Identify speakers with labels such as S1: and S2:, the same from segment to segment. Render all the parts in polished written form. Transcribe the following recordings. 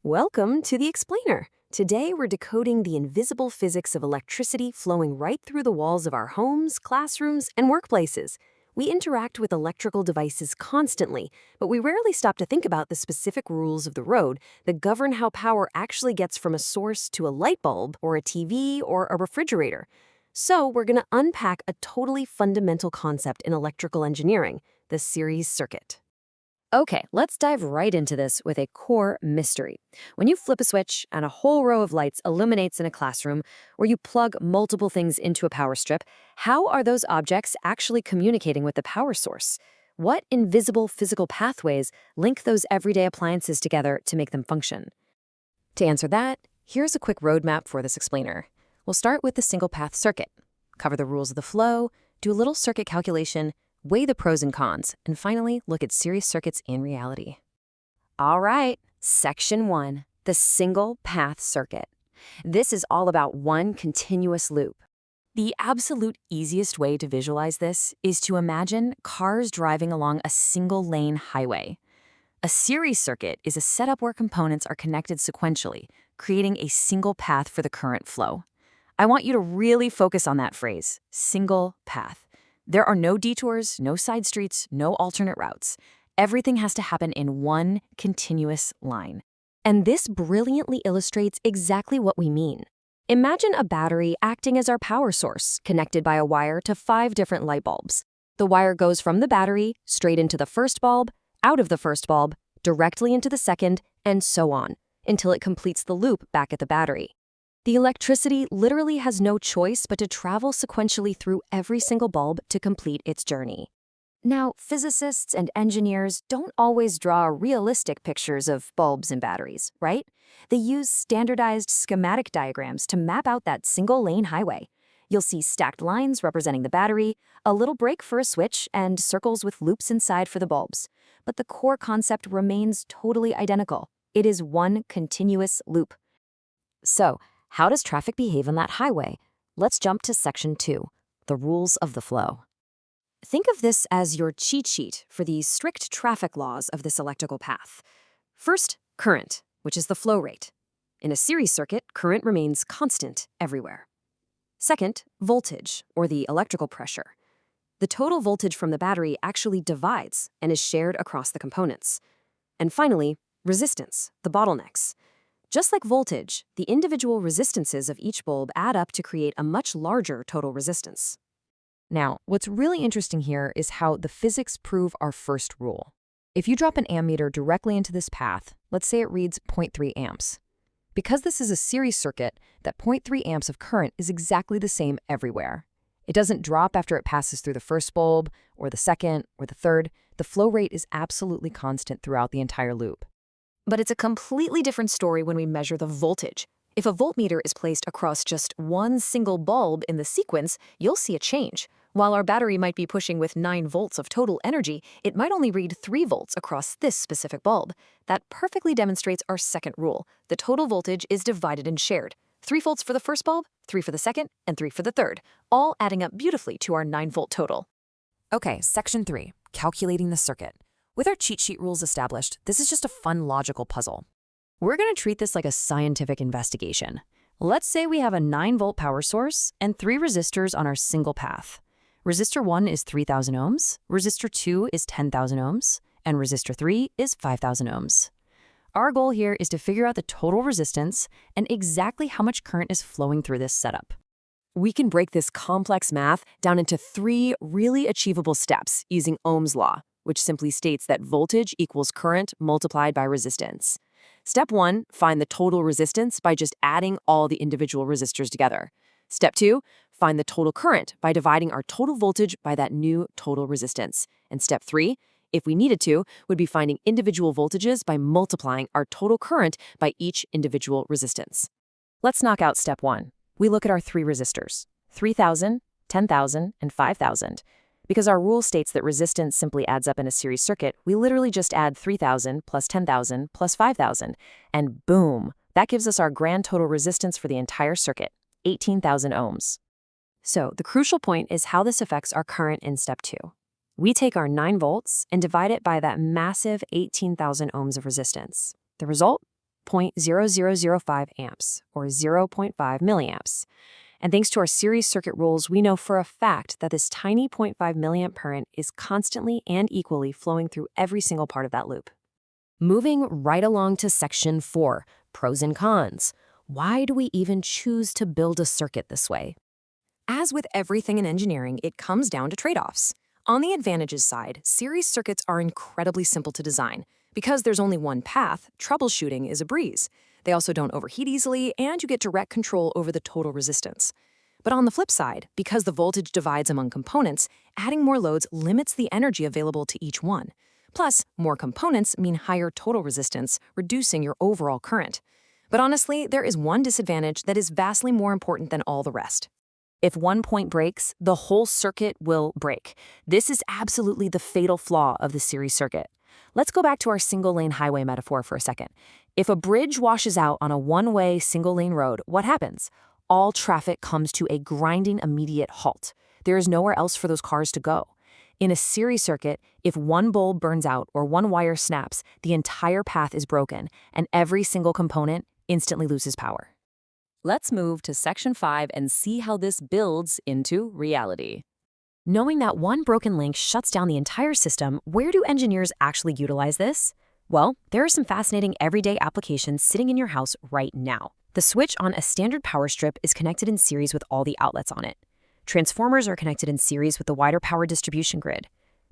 S1: Welcome to the Explainer. Today we're decoding the invisible physics of electricity flowing right through the walls of our homes, classrooms, and workplaces. We interact with electrical devices constantly, but we rarely stop to think about the specific rules of the road that govern how power actually gets from a source to a light bulb or a TV or a refrigerator. So we're going to unpack a totally fundamental concept in electrical engineering, the series circuit. Okay, let's dive right into this with a core mystery. When you flip a switch and a whole row of lights illuminates in a classroom, or you plug multiple things into a power strip, how are those objects actually communicating with the power source? What invisible physical pathways link those everyday appliances together to make them function? To answer that, here's a quick roadmap for this explainer. We'll start with the single-path circuit, cover the rules of the flow, do a little circuit calculation, weigh the pros and cons, and finally look at series circuits in reality. All right, Section 1, the single-path circuit. This is all about one continuous loop. The absolute easiest way to visualize this is to imagine cars driving along a single-lane highway. A series circuit is a setup where components are connected sequentially, creating a single path for the current flow. I want you to really focus on that phrase, single path. There are no detours, no side streets, no alternate routes. Everything has to happen in one continuous line. And this brilliantly illustrates exactly what we mean. Imagine a battery acting as our power source, connected by a wire to 5 different light bulbs. The wire goes from the battery straight into the first bulb, out of the first bulb, directly into the second, and so on, until it completes the loop back at the battery. The electricity literally has no choice but to travel sequentially through every single bulb to complete its journey. Now, physicists and engineers don't always draw realistic pictures of bulbs and batteries, right? They use standardized schematic diagrams to map out that single-lane highway. You'll see stacked lines representing the battery, a little break for a switch, and circles with loops inside for the bulbs. But the core concept remains totally identical. It is one continuous loop. So, how does traffic behave on that highway? Let's jump to Section 2, the rules of the flow. Think of this as your cheat sheet for the strict traffic laws of this electrical path. First, current, which is the flow rate. In a series circuit, current remains constant everywhere. Second, voltage, or the electrical pressure. The total voltage from the battery actually divides and is shared across the components. And finally, resistance, the bottlenecks. Just like voltage, the individual resistances of each bulb add up to create a much larger total resistance. Now, what's really interesting here is how the physics prove our first rule. If you drop an ammeter directly into this path, let's say it reads 0.3 amps. Because this is a series circuit, that 0.3 amps of current is exactly the same everywhere. It doesn't drop after it passes through the first bulb, or the second, or the third. The flow rate is absolutely constant throughout the entire loop. But it's a completely different story when we measure the voltage. If a voltmeter is placed across just one single bulb in the sequence, you'll see a change. While our battery might be pushing with 9 volts of total energy, it might only read 3 volts across this specific bulb. That perfectly demonstrates our second rule. The total voltage is divided and shared. 3 volts for the first bulb, 3 for the second, and 3 for the third, all adding up beautifully to our 9-volt total. Okay, Section 3, calculating the circuit. With our cheat sheet rules established, this is just a fun logical puzzle. We're going to treat this like a scientific investigation. Let's say we have a 9-volt power source and 3 resistors on our single path. Resistor 1 is 3,000 ohms, resistor 2 is 10,000 ohms, and resistor 3 is 5,000 ohms. Our goal here is to figure out the total resistance and exactly how much current is flowing through this setup. We can break this complex math down into 3 really achievable steps using Ohm's law, which simply states that voltage equals current multiplied by resistance. Step 1, find the total resistance by just adding all the individual resistors together. Step 2, find the total current by dividing our total voltage by that new total resistance. And step 3, if we needed to, would be finding individual voltages by multiplying our total current by each individual resistance. Let's knock out step 1. We look at our 3 resistors, 3,000, 10,000, and 5,000. Because our rule states that resistance simply adds up in a series circuit, we literally just add 3,000 plus 10,000 plus 5,000, and boom, that gives us our grand total resistance for the entire circuit, 18,000 ohms. So the crucial point is how this affects our current in step 2. We take our 9 volts and divide it by that massive 18,000 ohms of resistance. The result? 0.0005 amps, or 0.5 milliamps. And thanks to our series circuit rules, we know for a fact that this tiny 0.5 milliamp current is constantly and equally flowing through every single part of that loop. Moving right along to section 4, pros and cons. Why do we even choose to build a circuit this way? As with everything in engineering, it comes down to trade-offs. On the advantages side, series circuits are incredibly simple to design. Because there's only one path, troubleshooting is a breeze. They also don't overheat easily, and you get direct control over the total resistance. But on the flip side, because the voltage divides among components, adding more loads limits the energy available to each one. Plus, more components mean higher total resistance, reducing your overall current. But honestly, there is one disadvantage that is vastly more important than all the rest. If one point breaks, the whole circuit will break. This is absolutely the fatal flaw of the series circuit. Let's go back to our single-lane highway metaphor for a second. If a bridge washes out on a one-way single-lane road, what happens? All traffic comes to a grinding immediate halt. There is nowhere else for those cars to go. In a series circuit, if one bulb burns out or one wire snaps, the entire path is broken, and every single component instantly loses power. Let's move to section 5 and see how this builds into reality. Knowing that one broken link shuts down the entire system, where do engineers actually utilize this? Well, there are some fascinating everyday applications sitting in your house right now. The switch on a standard power strip is connected in series with all the outlets on it. Transformers are connected in series with the wider power distribution grid.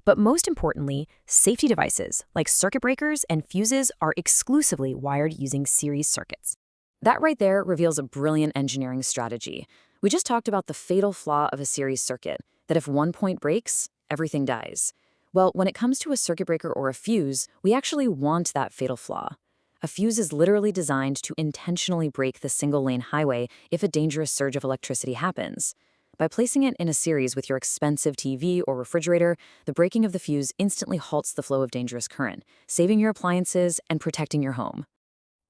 S1: But most importantly, safety devices like circuit breakers and fuses are exclusively wired using series circuits. That right there reveals a brilliant engineering strategy. We just talked about the fatal flaw of a series circuit, that if one point breaks, everything dies. Well, when it comes to a circuit breaker or a fuse, we actually want that fatal flaw. A fuse is literally designed to intentionally break the single-lane highway if a dangerous surge of electricity happens. By placing it in a series with your expensive TV or refrigerator, the breaking of the fuse instantly halts the flow of dangerous current, saving your appliances and protecting your home.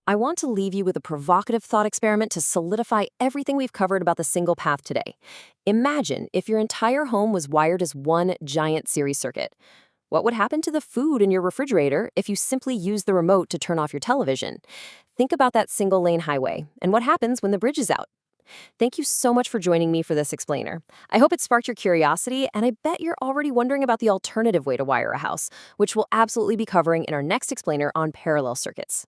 S1: I want to leave you with a provocative thought experiment to solidify everything we've covered about the single path today. Imagine if your entire home was wired as one giant series circuit. What would happen to the food in your refrigerator if you simply used the remote to turn off your television? Think about that single-lane highway and what happens when the bridge is out. Thank you so much for joining me for this explainer. I hope it sparked your curiosity, and I bet you're already wondering about the alternative way to wire a house, which we'll absolutely be covering in our next explainer on parallel circuits.